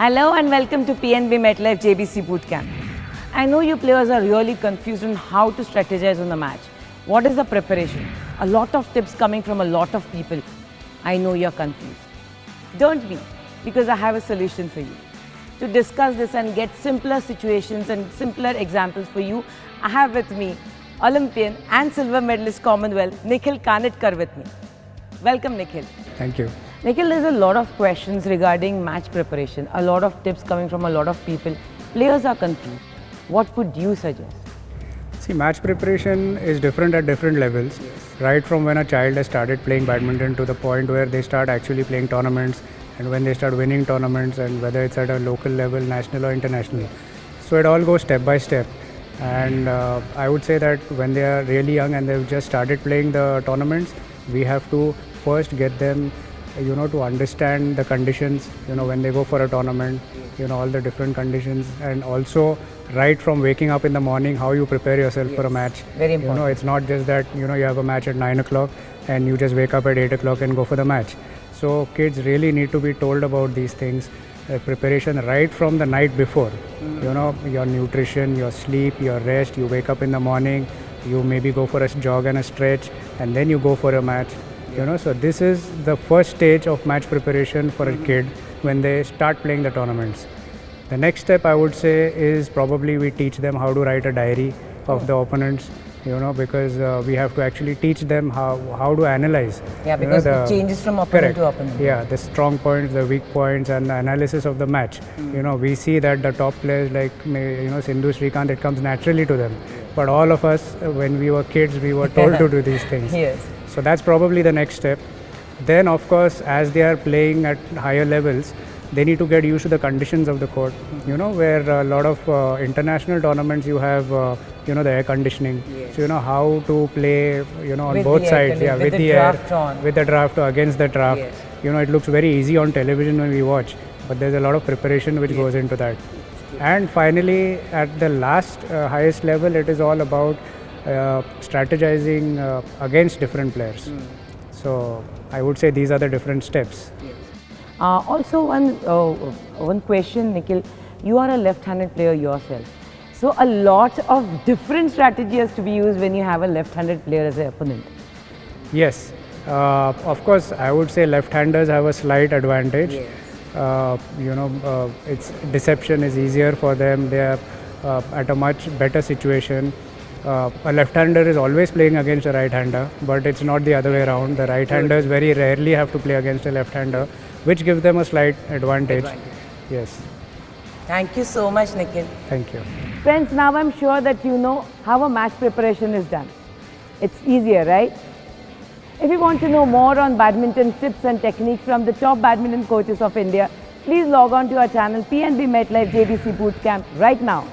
Hello and welcome to PNB MetLife JBC Bootcamp. I know you players are really confused on how to strategize on the match. What is the preparation? A lot of tips coming from a lot of people. I know you're confused. Don't be, because I have a solution for you. To discuss this and get simpler situations and simpler examples for you, I have with me Olympian and silver medalist Commonwealth, Nikhil Kanetkar with me. Welcome, Nikhil. Thank you. Nikhil, there's a lot of questions regarding match preparation, a lot of tips coming from a lot of people. Players are confused. What would you suggest? See, match preparation is different at different levels, right from when a child has started playing badminton to the point where they start actually playing tournaments and when they start winning tournaments, and whether it's at a local level, national or international. So it all goes step by step. And I would say that when they are really young and they've just started playing the tournaments, we have to first get them to understand the conditions, when they go for a tournament, all the different conditions, and also right from waking up in the morning, how you prepare yourself for a match. Very important. It's not just that, you have a match at 9 o'clock and you just wake up at 8 o'clock and go for the match. So kids really need to be told about these things, preparation right from the night before. Your nutrition, your sleep, your rest, you wake up in the morning, you maybe go for a jog and a stretch, and then you go for a match. So this is the first stage of match preparation for a kid when they start playing the tournaments. The next step I would say is probably we teach them how to write a diary of the opponents, because we have to actually teach them how to analyze. Yeah, because it changes from opponent to opponent. Yeah, the strong points, the weak points, and the analysis of the match. We see that the top players like Sindhu, Srikanth, it comes naturally to them. But all of us, when we were kids, we were told to do these things. Yes. So that's probably the next step. Then, of course, as they are playing at higher levels, they need to get used to the conditions of the court. Where a lot of international tournaments, you have, the air conditioning. Yes. So, how to play, on with both sides. Yeah, with the draft on. With the draft or against the draft. Yes. It looks very easy on television when we watch, but there's a lot of preparation which goes into that. And finally, at the last highest level, it is all about strategizing against different players. So I would say these are the different steps. Also, one question, Nikhil. You are a left-handed player yourself. So a lot of different strategy has to be used when you have a left-handed player as an opponent. Yes. Of course, I would say left-handers have a slight advantage. Yes. It's deception is easier for them. They are at a much better situation. A left-hander is always playing against a right-hander, but it's not the other way around. The right-handers very rarely have to play against a left-hander, which gives them a slight advantage. Yes. Thank you so much, Nikhil. Thank you. Friends, now I'm sure that you know how a match preparation is done. It's easier, right? If you want to know more on badminton tips and techniques from the top badminton coaches of India, please log on to our channel PNB MetLife JBC Bootcamp right now.